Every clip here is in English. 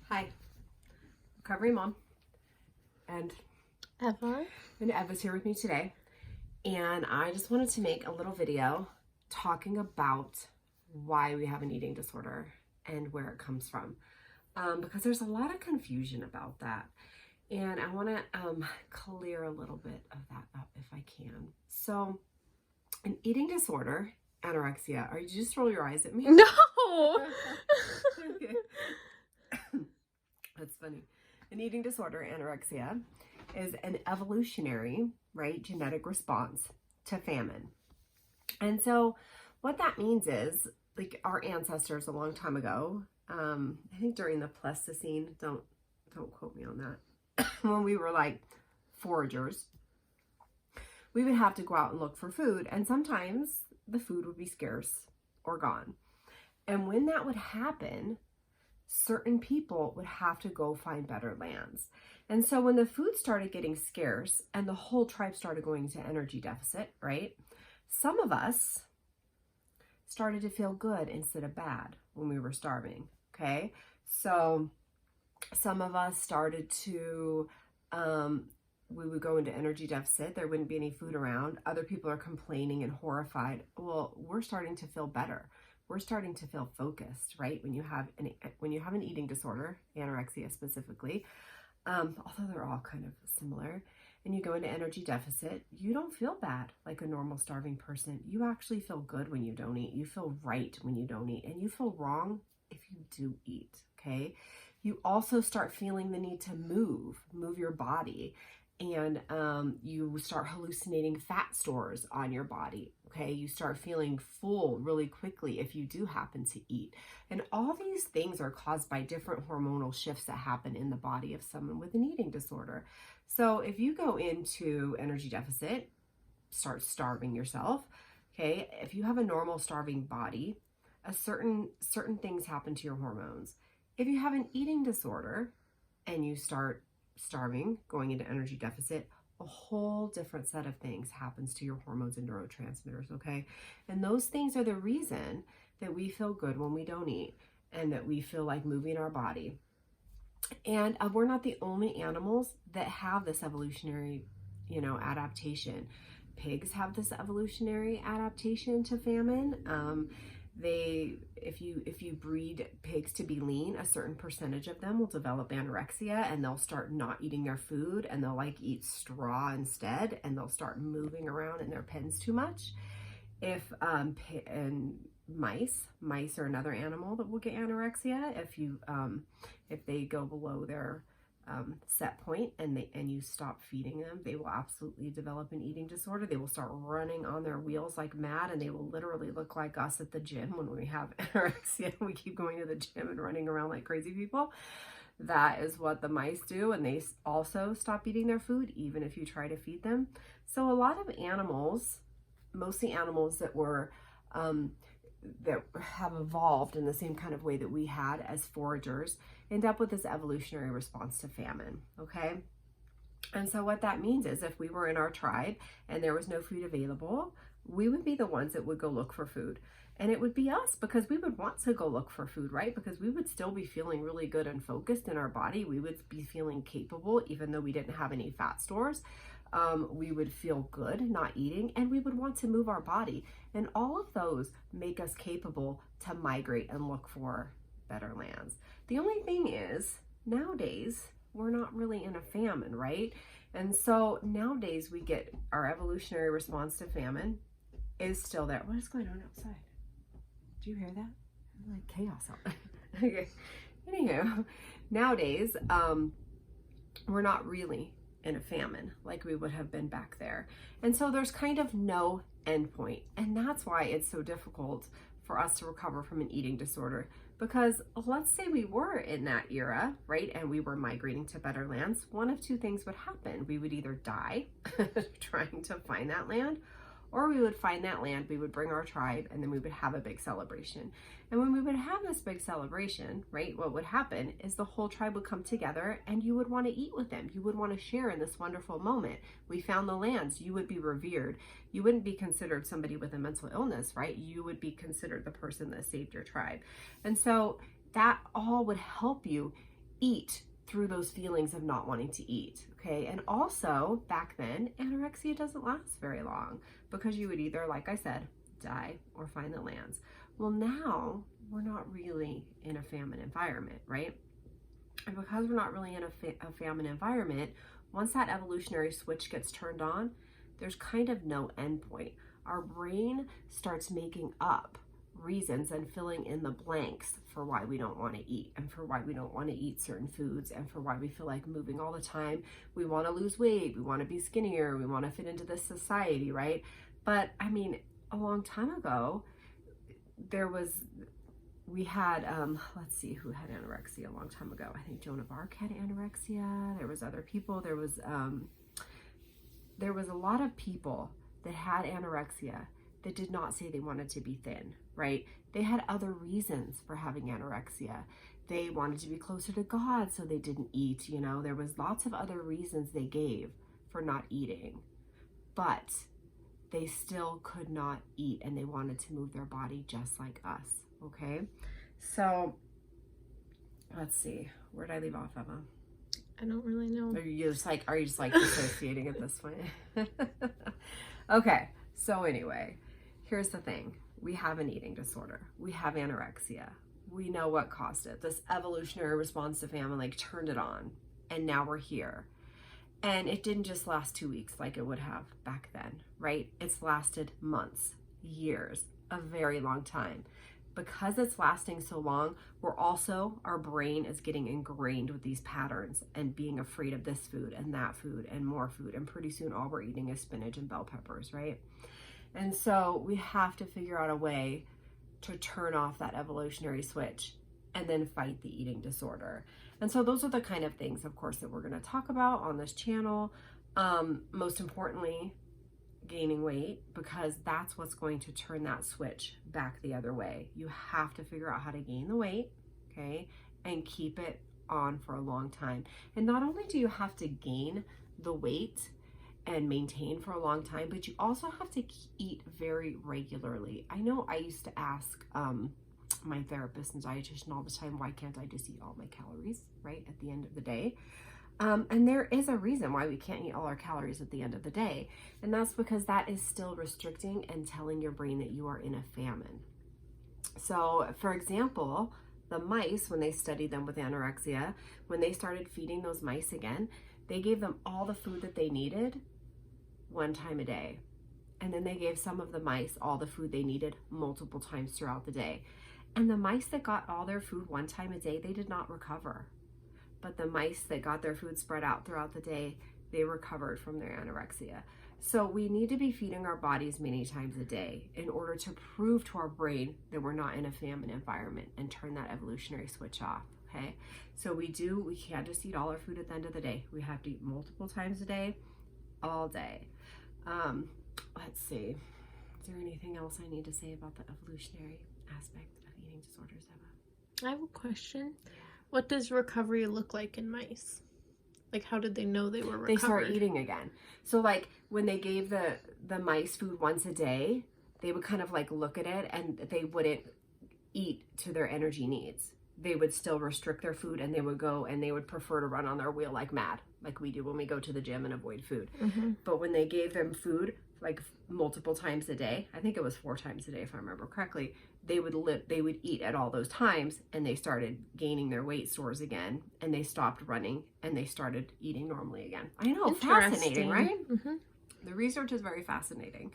Hi, recovery mom, and Eva? Eva's here with me today, and I just wanted to make a little video talking about why we have an eating disorder and where it comes from, because there's a lot of confusion about that, and I want to clear a little bit of that up if I can. So, an eating disorder, anorexia. Are you just roll your eyes at me? No. Okay. That's funny. An eating disorder, anorexia, is an evolutionary, right, genetic response to famine. And so what that means is, like, our ancestors a long time ago, I think during the Pleistocene, don't quote me on that, when we were like foragers, we would have to go out and look for food, and sometimes the food would be scarce or gone. And when that would happen, certain people would have to go find better lands. And so when the food started getting scarce and the whole tribe started going to energy deficit, right? Some of us started to feel good instead of bad when we were starving, okay? So some of us started to, we would go into energy deficit. There wouldn't be any food around. Other people are complaining and horrified. Well, we're starting to feel better. We're starting to feel focused, right? When you have an eating disorder, anorexia specifically, although they're all kind of similar, and you go into energy deficit, you don't feel bad like a normal starving person. You actually feel good when you don't eat. You feel right when you don't eat, and you feel wrong if you do eat, okay? You also start feeling the need to move your body, and you start hallucinating fat stores on your body, okay? You start feeling full really quickly if you do happen to eat. And all these things are caused by different hormonal shifts that happen in the body of someone with an eating disorder. So if you go into energy deficit, start starving yourself, okay? If you have a normal starving body, certain things happen to your hormones. If you have an eating disorder and you start starving, going into energy deficit, a whole different set of things happens to your hormones and neurotransmitters, okay? And those things are the reason that we feel good when we don't eat and that we feel like moving our body. And we're not the only animals that have this evolutionary, adaptation. Pigs have this evolutionary adaptation to famine. If you breed pigs to be lean, a certain percentage of them will develop anorexia, and they'll start not eating their food, and they'll like eat straw instead, and they'll start moving around in their pens too much. And mice are another animal that will get anorexia if they go below their set point and you stop feeding them. They will absolutely develop an eating disorder. They will start running on their wheels like mad, and they will literally look like us at the gym when we have anorexia. We keep going to the gym and running around like crazy people. That is what the mice do, and they also stop eating their food even if you try to feed them. So a lot of animals, mostly animals that were that have evolved in the same kind of way that we had as foragers, end up with this evolutionary response to famine, okay? And so what that means is if we were in our tribe and there was no food available, we would be the ones that would go look for food. And it would be us, because we would want to go look for food, right? Because we would still be feeling really good and focused in our body. We would be feeling capable, even though we didn't have any fat stores. We would feel good not eating, and we would want to move our body. And all of those make us capable to migrate and look for better lands. The only thing is, nowadays, we're not really in a famine, right? And so nowadays we get our evolutionary response to famine is still there. What is going on outside? Do you hear that? Like chaos out there. Okay. Anyhow, nowadays, we're not really in a famine like we would have been back there. And so there's kind of no end point. And that's why it's so difficult for us to recover from an eating disorder. Because let's say we were in that era, right? And we were migrating to better lands. One of two things would happen. We would either die trying to find that land, or we would find that land, we would bring our tribe, and then we would have a big celebration. And when we would have this big celebration, right, what would happen is the whole tribe would come together and you would want to eat with them. You would want to share in this wonderful moment. We found the lands. You would be revered. You wouldn't be considered somebody with a mental illness, right? You would be considered the person that saved your tribe. And so that all would help you eat through those feelings of not wanting to eat, okay? And also, back then, anorexia doesn't last very long because you would either, like I said, die or find the lands. Well, now we're not really in a famine environment, right? And because we're not really in a famine environment, once that evolutionary switch gets turned on, there's kind of no endpoint. Our brain starts making up reasons and filling in the blanks for why we don't want to eat, and for why we don't want to eat certain foods, and for why we feel like moving all the time. We want to lose weight, we want to be skinnier, we want to fit into this society, right? But I mean, a long time ago, we had, let's see who had anorexia a long time ago. I think Joan of Arc had anorexia. There was other people. There was a lot of people that had anorexia that did not say they wanted to be thin, right? They had other reasons for having anorexia. They wanted to be closer to God, so they didn't eat, you know. There was lots of other reasons they gave for not eating, but they still could not eat, and they wanted to move their body just like us, okay? So let's see, where did I leave off, Emma? I don't really know. Are you just like dissociating at this point? Okay, so anyway, here's the thing. We have an eating disorder. We have anorexia. We know what caused it. This evolutionary response to famine like turned it on, and now we're here. And it didn't just last 2 weeks like it would have back then, right? It's lasted months, years, a very long time. Because it's lasting so long, our brain is getting ingrained with these patterns and being afraid of this food and that food and more food. And pretty soon all we're eating is spinach and bell peppers, right? And so we have to figure out a way to turn off that evolutionary switch and then fight the eating disorder. And so those are the kind of things, of course, that we're going to talk about on this channel. Most importantly, gaining weight, because that's what's going to turn that switch back the other way. You have to figure out how to gain the weight, okay, and keep it on for a long time. And not only do you have to gain the weight and maintain for a long time, but you also have to eat very regularly. I know I used to ask my therapist and dietitian all the time, why can't I just eat all my calories, right, at the end of the day? And there is a reason why we can't eat all our calories at the end of the day. And that's because that is still restricting and telling your brain that you are in a famine. So, for example, the mice, when they studied them with anorexia, when they started feeding those mice again, they gave them all the food that they needed 1 time a day. And then they gave some of the mice all the food they needed multiple times throughout the day. And the mice that got all their food 1 time a day, they did not recover. But the mice that got their food spread out throughout the day, they recovered from their anorexia. So we need to be feeding our bodies many times a day in order to prove to our brain that we're not in a famine environment and turn that evolutionary switch off, okay? So we can't just eat all our food at the end of the day. We have to eat multiple times a day, all day. Let's see. Is there anything else I need to say about the evolutionary aspect of eating disorders, Emma? I have a question. What does recovery look like in mice? Like, how did they know they were recovered? They start eating again. So, like, when they gave the mice food once a day, they would kind of, like, look at it, and they wouldn't eat to their energy needs. They would still restrict their food, and they would go and they would prefer to run on their wheel like mad, like we do when we go to the gym and avoid food. Mm-hmm. But when they gave them food, like, multiple times a day, I think it was 4 times a day if I remember correctly, they would eat at all those times, and they started gaining their weight stores again, and they stopped running, and they started eating normally again. I know, fascinating, right? Mm-hmm. The research is very fascinating.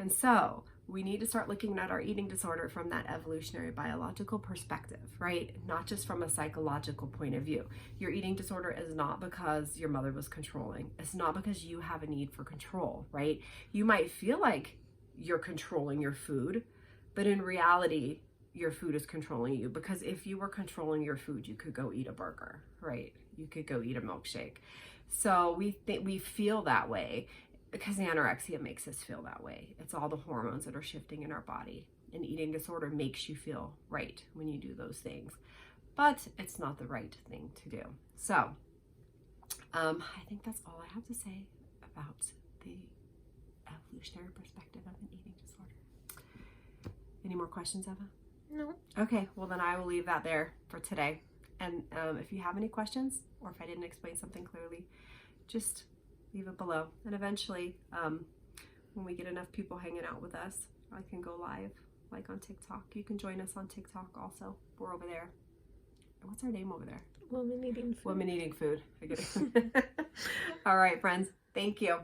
And so we need to start looking at our eating disorder from that evolutionary biological perspective, right? Not just from a psychological point of view. Your eating disorder is not because your mother was controlling. It's not because you have a need for control, right? You might feel like you're controlling your food, but in reality, your food is controlling you, because if you were controlling your food, you could go eat a burger, right? You could go eat a milkshake. So we feel that way because anorexia makes us feel that way. It's all the hormones that are shifting in our body. An eating disorder makes you feel right when you do those things, but it's not the right thing to do. So I think that's all I have to say about the evolutionary perspective of an eating disorder. Any more questions, Eva? No. Okay, well then I will leave that there for today. And if you have any questions, or if I didn't explain something clearly, just leave it below. And eventually, when we get enough people hanging out with us, I can go live, like on TikTok. You can join us on TikTok also. We're over there. What's our name over there? Women Eating Food. Women Eating Food. I get it. All right, friends. Thank you.